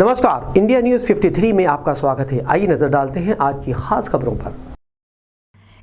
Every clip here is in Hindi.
नमस्कार, इंडिया न्यूज़ 53 में आपका स्वागत है। आइए नजर डालते हैं आज की खास खबरों पर।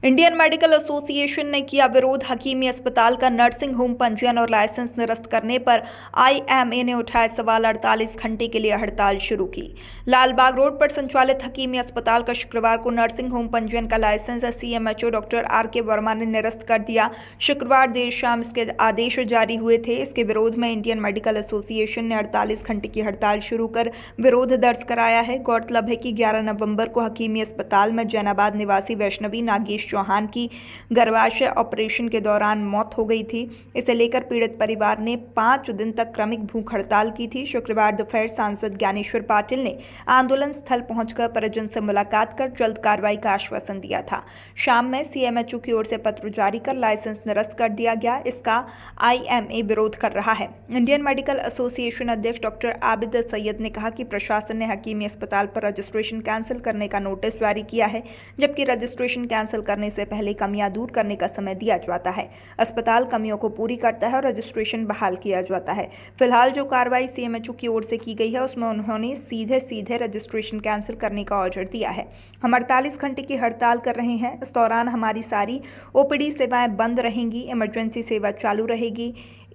इंडियन मेडिकल एसोसिएशन ने किया विरोध। हकीमी अस्पताल का नर्सिंग होम पंजीयन और लाइसेंस निरस्त करने पर आईएमए ने उठाए सवाल। 48 घंटे के लिए हड़ताल शुरू की। लालबाग रोड पर संचालित हकीमी अस्पताल का शुक्रवार को नर्सिंग होम पंजीयन का लाइसेंस सीएमएचओ डॉक्टर आर.के. वर्मा ने निरस्त कर दिया। शुक्रवार देर शाम इसके आदेश जारी हुए थे। इसके विरोध में इंडियन मेडिकल एसोसिएशन ने 48 घंटे की हड़ताल शुरू कर विरोध दर्ज कराया है। गौरतलब है कि 11 नवंबर को हकीमी अस्पताल में जैनाबाद निवासी वैष्णवी नागेश चौहान की गर्भाशय ऑपरेशन के दौरान मौत हो गई थी। इसे लेकर पीड़ित परिवार ने 5 दिन तक क्रमिक भूख हड़ताल की थी। शुक्रवार दोपहर सांसद ज्ञानेश्वर पाटिल ने आंदोलन स्थल पहुंचकर परिजन से मुलाकात कर जल्द कार्रवाई का आश्वासन दिया था। शाम में सीएमएचओ की ओर से पत्र जारी कर लाइसेंस निरस्त कर दिया गया। इसका आईएमए विरोध कर रहा है। इंडियन मेडिकल एसोसिएशन अध्यक्ष डॉक्टर आबिद सैयद ने कहा कि प्रशासन ने हकीमी अस्पताल पर रजिस्ट्रेशन कैंसिल करने का नोटिस जारी किया है, जबकि रजिस्ट्रेशन कैंसिल करने से पहले कमियां दूर करने का समय दिया जाता है। अस्पताल कमियों को पूरी करता है और रजिस्ट्रेशन बहाल किया जाता है। फिलहाल जो कार्रवाई सीएमएचओ की ओर से की गई है उसमें उन्होंने सीधे रजिस्ट्रेशन कैंसिल करने का ऑर्डर दिया है। हम 48 घंटे की हड़ताल कर रहे हैं। इस दौरान हमारी सारी ओपीडी सेवाएं बंद रहेंगी, इमरजेंसी सेवा चालू रहेगी।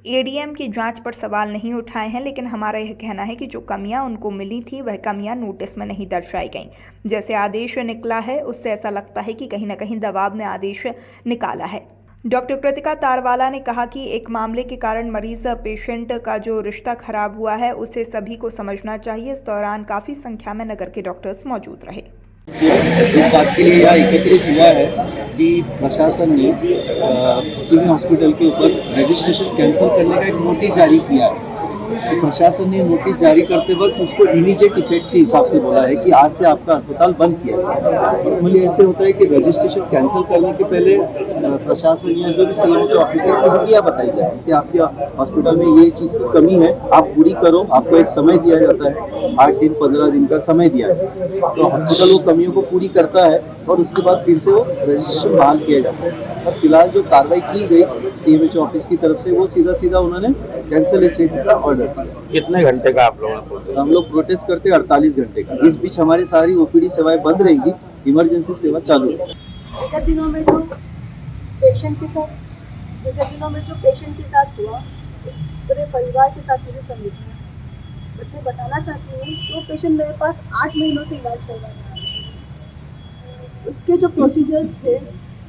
एडीएम की जांच पर सवाल नहीं उठाए हैं, लेकिन हमारा यह कहना है कि जो कमियां उनको मिली थी वह कमियां नोटिस में नहीं दर्शाई गईं। जैसे आदेश निकला है उससे ऐसा लगता है कि कहीं न कहीं दबाव ने आदेश निकाला है। डॉक्टर कृतिका तारवाला ने कहा कि एक मामले के कारण मरीज पेशेंट का जो रिश्ता खराब हुआ है उसे सभी को समझना चाहिए। इस दौरान काफ़ी संख्या में नगर के डॉक्टर्स मौजूद रहे। इस बात के लिए यहाँ एकत्रित हुआ है कि प्रशासन ने हकीमी हॉस्पिटल के ऊपर रजिस्ट्रेशन कैंसिल करने का एक नोटिस जारी किया है। तो प्रशासन ने नोटिस जारी करते वक्त उसको इमीडिएट इफेक्ट के हिसाब से बोला है कि आज से आपका अस्पताल बंद किया है। नॉर्मली ऐसे होता है कि रजिस्ट्रेशन कैंसिल करने के पहले प्रशासन या जो भी सीएमओ ऑफिसर को ड्यूटियाँ बताई जाती है कि आपके हॉस्पिटल में ये चीज़ की कमी है, आप पूरी करो। आपको एक समय दिया जाता है, 8 दिन 15 दिन का समय दिया है। तो हॉस्पिटल वो कमियों को पूरी करता है और उसके बाद फिर से वो रजिस्ट्रेशन बहाल किया जाता है। और फिलहाल जो कार्रवाई की गई सीएमएचओ ऑफिस की तरफ से वो सीधा उन्होंने कैंसिलेशन का ऑर्डर किया। कितने घंटे का आप लोगों ने? हम लोग प्रोटेस्ट करते हैं 48 घंटे का। इस बीच हमारी सारी ओपीडी सेवाएं बंद रहेंगी, इमरजेंसी सेवा चालू रहेगी। विगत दिनों में जो पेशेंट के साथ हुआ उस पूरे परिवार के साथ मुझे संवेदना है। बट मैं बताना चाहती हूँ कि वो पेशेंट मेरे पास 8 महीनों से इलाज करवाने आया है। उसके जो प्रोसीजर्स थे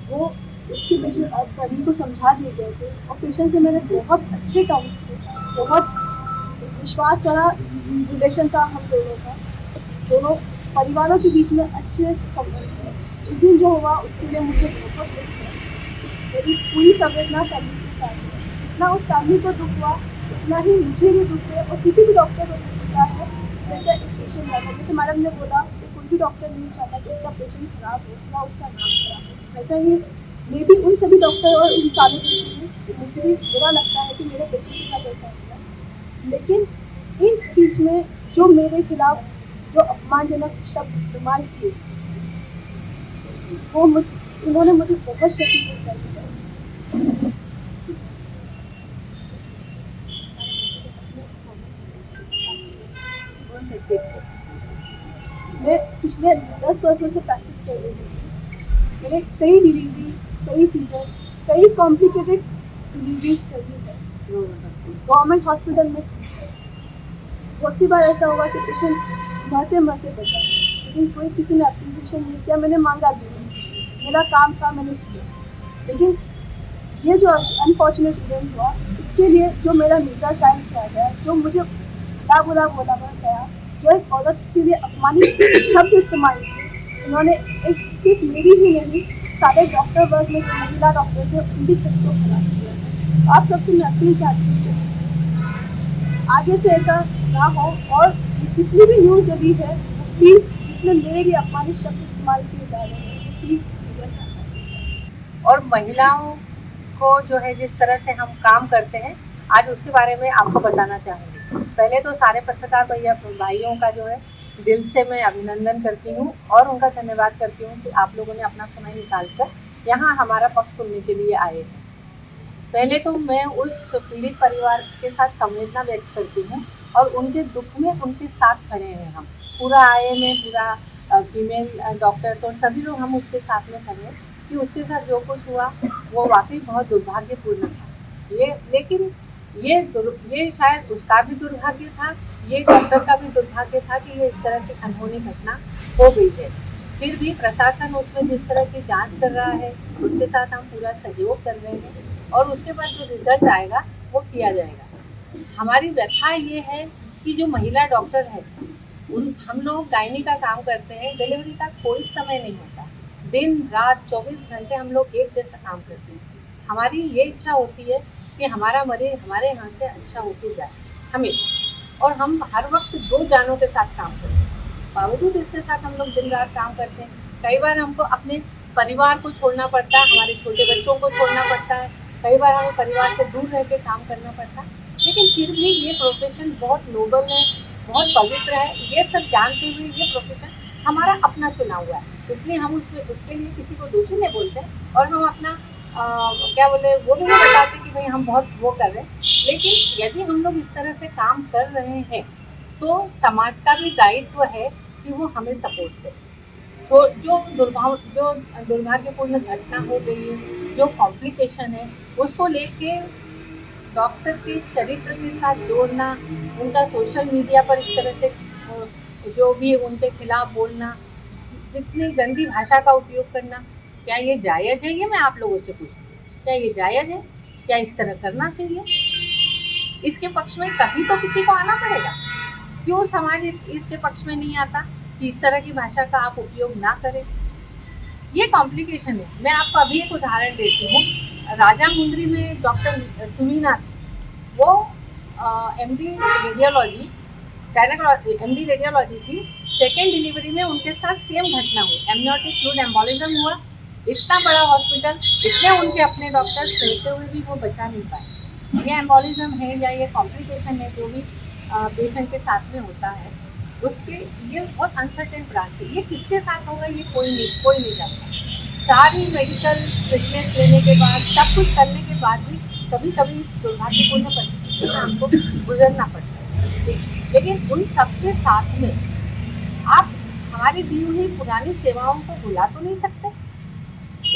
वो उसके पेशेंट और फैमिली को समझा दिए गए थे और पेशेंट से मेरे बहुत अच्छे टर्म्स थे, बहुत विश्वास वाला रिलेशन था हम दोनों का। दोनों परिवारों के बीच में अच्छे संबंध थे। उस दिन जो हुआ उसके लिए मुझे बहुत दुख है। मेरी पूरी संवेदना फैमिली के साथ है। जितना उस फैमिली को दुख हुआ उतना ही मुझे भी दुख है और किसी भी डॉक्टर को दुख होता है। जैसे एक पेशेंट रहता है, जैसे मैडम ने बोला कि कोई भी डॉक्टर नहीं चाहता कि उसका पेशेंट खराब हो या उसका नाम खराब हो। वैसा ही मैं भी उन सभी डॉक्टर और इंसानों के से मुझे भी बुरा लगता है कि मेरे पेशेंट के साथ ऐसा हुआ। लेकिन इन स्पीच में जो मेरे खिलाफ जो अपमानजनक शब्द इस्तेमाल किए वो उन्होंने मुझे बहुत क्षति पहुँचाई है। मैं पिछले 10 वर्षों से प्रैक्टिस कर रही हूँ। मैंने कई डिलीवरी, कई सीजन, कई कॉम्प्लिकेटेड डिलीवरीज करी है गवर्नमेंट हॉस्पिटल में। बहुत सी बार ऐसा हुआ कि पेशेंट मरते बचा, लेकिन कोई किसी ने अप्रिसिएशन नहीं किया। मैंने मांगा भी नहीं, मेरा काम था, मैंने किया। लेकिन ये जो अनफॉर्चुनेट इवेंट हुआ इसके लिए जो मेरा मीडिया ट्रायल किया गया, जो मुझे बुरा बोला गया, जो एक औरत के लिए अपमानित शब्द इस्तेमाल किए, उन्होंने एक सिर्फ मेरी ही नहीं सारे डॉक्टर वर्ग में जो महिला डॉक्टर थे उनकी छवि को खराब किया। आप सबसे मैं अपील चाहती हूँ आगे से ऐसा ना हो और जितनी भी न्यूज़ डली है प्लीज़ जिसमें मेरे लिए अपमानित शब्द इस्तेमाल किए जा रहे हैं प्लीज़ मीडिया से हटा दीजिए। और महिलाओं को जो है जिस तरह से हम काम करते हैं आज उसके बारे में आपको बताना चाहूँगी। पहले तो सारे पत्रकार भाइयों का जो है दिल से मैं अभिनंदन करती हूँ और उनका धन्यवाद करती हूँ कि आप लोगों ने अपना समय निकालकर यहाँ हमारा पक्ष सुनने के लिए आए हैं। पहले तो मैं उस पीड़ित परिवार के साथ संवेदना व्यक्त करती हूँ और उनके दुख में उनके साथ खड़े हैं हम पूरा IMA, पूरा फीमेल डॉक्टर्स और सभी लोग हम उसके साथ में खड़े हैं कि उसके साथ जो कुछ हुआ वो वाकई बहुत दुर्भाग्यपूर्ण था। लेकिन ये शायद उसका भी दुर्भाग्य था, ये डॉक्टर का भी दुर्भाग्य था कि ये इस तरह की अनहोनी घटना हो गई है। फिर भी प्रशासन उसमें जिस तरह की जांच कर रहा है उसके साथ हम पूरा सहयोग कर रहे हैं और उसके बाद जो रिजल्ट आएगा वो किया जाएगा। हमारी व्यथा ये है कि जो महिला डॉक्टर है हम लोग गायनी का काम करते हैं, डिलीवरी का कोई समय नहीं होता, दिन रात 24 घंटे हम लोग एक जैसा काम करते हैं। हमारी ये इच्छा होती है कि हमारा मरीज हमारे यहाँ से अच्छा होके जाए हमेशा, और हम हर वक्त 2 जानों के साथ काम करते हैं। बावजूद इसके साथ हम लोग दिन रात काम करते हैं। कई बार हमको अपने परिवार को छोड़ना पड़ता है, हमारे छोटे बच्चों को छोड़ना पड़ता है, कई बार हमें परिवार से दूर रह के काम करना पड़ता है, लेकिन फिर भी ये प्रोफेशन बहुत नोबल है, बहुत पवित्र है। ये सब जानते हुए ये प्रोफेशन हमारा अपना चुना हुआ है, इसलिए हम उसके लिए किसी को दोषी नहीं बोलते और हम अपना क्या बोले वो भी नहीं बताते कि भाई हम बहुत वो कर रहे हैं। लेकिन यदि हम लोग इस तरह से काम कर रहे हैं तो समाज का भी दायित्व है कि वो हमें सपोर्ट करे। तो जो दुर्भाग्यपूर्ण घटना हो गई है, जो कॉम्प्लिकेशन है, उसको लेके डॉक्टर के चरित्र के साथ जोड़ना, उनका सोशल मीडिया पर इस तरह से जो भी उनके खिलाफ बोलना, जितनी गंदी भाषा का उपयोग करना, क्या ये जायज़ है? ये मैं आप लोगों से पूछती हूँ, क्या ये जायज़ है? क्या इस तरह करना चाहिए? इसके पक्ष में कभी तो किसी को आना पड़ेगा। क्यों समाज इसके पक्ष में नहीं आता कि इस तरह की भाषा का आप उपयोग ना करें? ये कॉम्प्लिकेशन है। मैं आपको अभी एक उदाहरण देती हूँ। राजामुंद्री में डॉक्टर सुमीना थी, वो MD रेडियोलॉजी थी। सेकेंड डिलीवरी में उनके साथ सेम घटना हुई, एमनियोटिक फ्लूइड एम्बोलिज्म हुआ। इतना बड़ा हॉस्पिटल, इतने उनके अपने डॉक्टर्स रहते हुए भी वो बचा नहीं पाए। ये एम्बोलिज्म है या ये कॉम्प्लिकेशन है जो भी पेशेंट के साथ में होता है, उसके ये बहुत अनसर्टेन ब्रांच है। ये किसके साथ होगा ये कोई नहीं जानता। सारी मेडिकल ट्रीटमेंट लेने के बाद, सब कुछ करने के बाद भी कभी कभी इस दुर्भाग्यपूर्ण परिस्थिति से हमको गुजरना पड़ता है। लेकिन उन सबके साथ में आप हमारी दी हुई पुरानी सेवाओं को भुला तो नहीं सकते।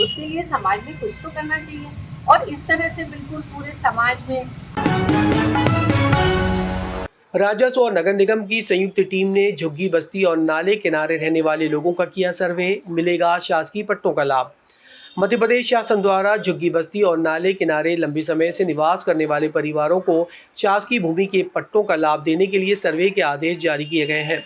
उसके लिए समाज में कुछ तो करना चाहिए, और इस तरह से बिल्कुल पूरे समाज में। राजस्व और नगर निगम की संयुक्त टीम ने झुग्गी बस्ती और नाले किनारे रहने वाले लोगों का किया सर्वे, मिलेगा शासकीय पट्टों का लाभ। मध्य प्रदेश शासन द्वारा झुग्गी बस्ती और नाले किनारे लंबे समय से निवास करने वाले परिवारों को शासकीय भूमि के पट्टों का लाभ देने के लिए सर्वे के आदेश जारी किए गए हैं।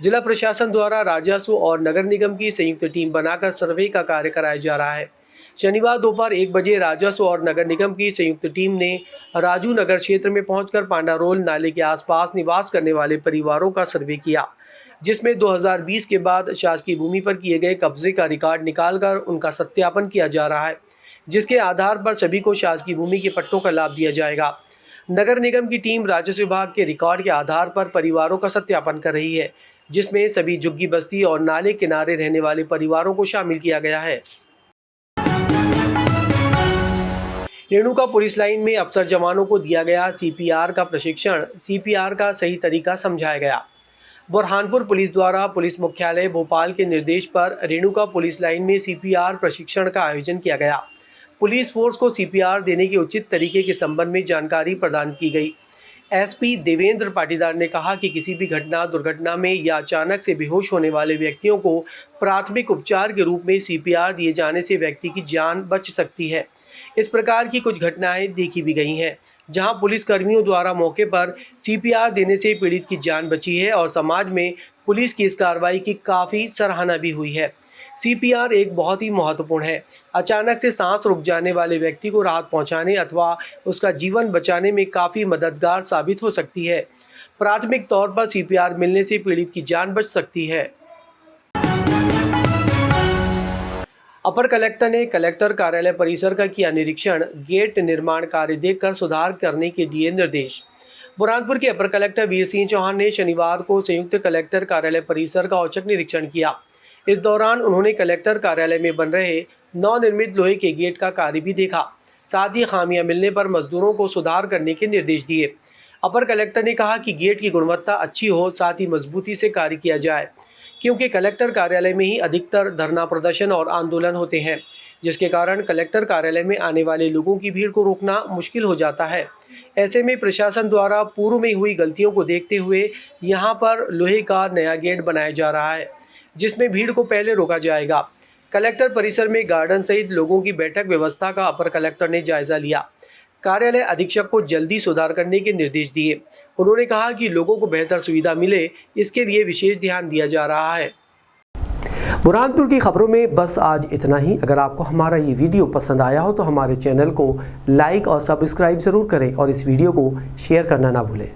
जिला प्रशासन द्वारा राजस्व और नगर निगम की संयुक्त टीम बनाकर सर्वे का कार्य कराया जा रहा है। शनिवार दोपहर 1 बजे राजस्व और नगर निगम की संयुक्त टीम ने राजू नगर क्षेत्र में पहुंचकर पांडारोल नाले के आसपास निवास करने वाले परिवारों का सर्वे किया, जिसमें 2020 के बाद शासकीय भूमि पर किए गए कब्जे का रिकॉर्ड निकालकर उनका सत्यापन किया जा रहा है, जिसके आधार पर सभी को शासकीय भूमि के पट्टों का लाभ दिया जाएगा। नगर निगम की टीम राजस्व विभाग के रिकॉर्ड के आधार पर परिवारों का सत्यापन कर रही है, जिसमें सभी झुग्गी बस्ती और नाले किनारे रहने वाले परिवारों को शामिल किया गया है। रेणुका पुलिस लाइन में अफसर जवानों को दिया गया CPR का प्रशिक्षण, CPR का सही तरीका समझाया गया। बुरहानपुर पुलिस द्वारा पुलिस मुख्यालय भोपाल के निर्देश पर रेणुका पुलिस लाइन में CPR प्रशिक्षण का आयोजन किया गया। पुलिस फोर्स को CPR देने के उचित तरीके के संबंध में जानकारी प्रदान की गई। SP देवेंद्र पाटीदार ने कहा कि किसी भी घटना, दुर्घटना में या अचानक से बेहोश होने वाले व्यक्तियों को प्राथमिक उपचार के रूप में CPR दिए जाने से व्यक्ति की जान बच सकती है। इस प्रकार की कुछ घटनाएं देखी भी गई हैं, जहां पुलिस कर्मियों द्वारा मौके पर CPR देने से पीड़ित की जान बची है और समाज में पुलिस की इस कार्रवाई की काफ़ी सराहना भी हुई है। CPR एक बहुत ही महत्वपूर्ण है। अचानक से सांस रुक जाने वाले व्यक्ति को राहत पहुंचाने अथवा उसका जीवन बचाने में काफ़ी मददगार साबित हो सकती है। प्राथमिक तौर पर CPR मिलने से पीड़ित की जान बच सकती है। अपर कलेक्टर ने कलेक्टर कार्यालय परिसर का किया निरीक्षण, गेट निर्माण कार्य देखकर सुधार करने के दिए निर्देश। बुरहानपुर के अपर कलेक्टर वीर सिंह चौहान ने शनिवार को संयुक्त कलेक्टर कार्यालय परिसर का औचक निरीक्षण किया। इस दौरान उन्होंने कलेक्टर कार्यालय में बन रहे नवनिर्मित लोहे के गेट का कार्य भी देखा। साथ ही खामियां मिलने पर मजदूरों को सुधार करने के निर्देश दिए। अपर कलेक्टर ने कहा कि गेट की गुणवत्ता अच्छी हो, साथ ही मजबूती से कार्य किया जाए, क्योंकि कलेक्टर कार्यालय में ही अधिकतर धरना प्रदर्शन और आंदोलन होते हैं, जिसके कारण कलेक्टर कार्यालय में आने वाले लोगों की भीड़ को रोकना मुश्किल हो जाता है। ऐसे में प्रशासन द्वारा पूर्व में हुई गलतियों को देखते हुए यहां पर लोहे का नया गेट बनाया जा रहा है, जिसमें भीड़ को पहले रोका जाएगा। कलेक्टर परिसर में गार्डन सहित लोगों की बैठक व्यवस्था का अपर कलेक्टर ने जायजा लिया। कार्यालय अधीक्षक को जल्दी सुधार करने के निर्देश दिए। उन्होंने कहा कि लोगों को बेहतर सुविधा मिले, इसके लिए विशेष ध्यान दिया जा रहा है। बुरहानपुर की खबरों में बस आज इतना ही। अगर आपको हमारा ये वीडियो पसंद आया हो तो हमारे चैनल को लाइक और सब्सक्राइब ज़रूर करें और इस वीडियो को शेयर करना ना भूलें।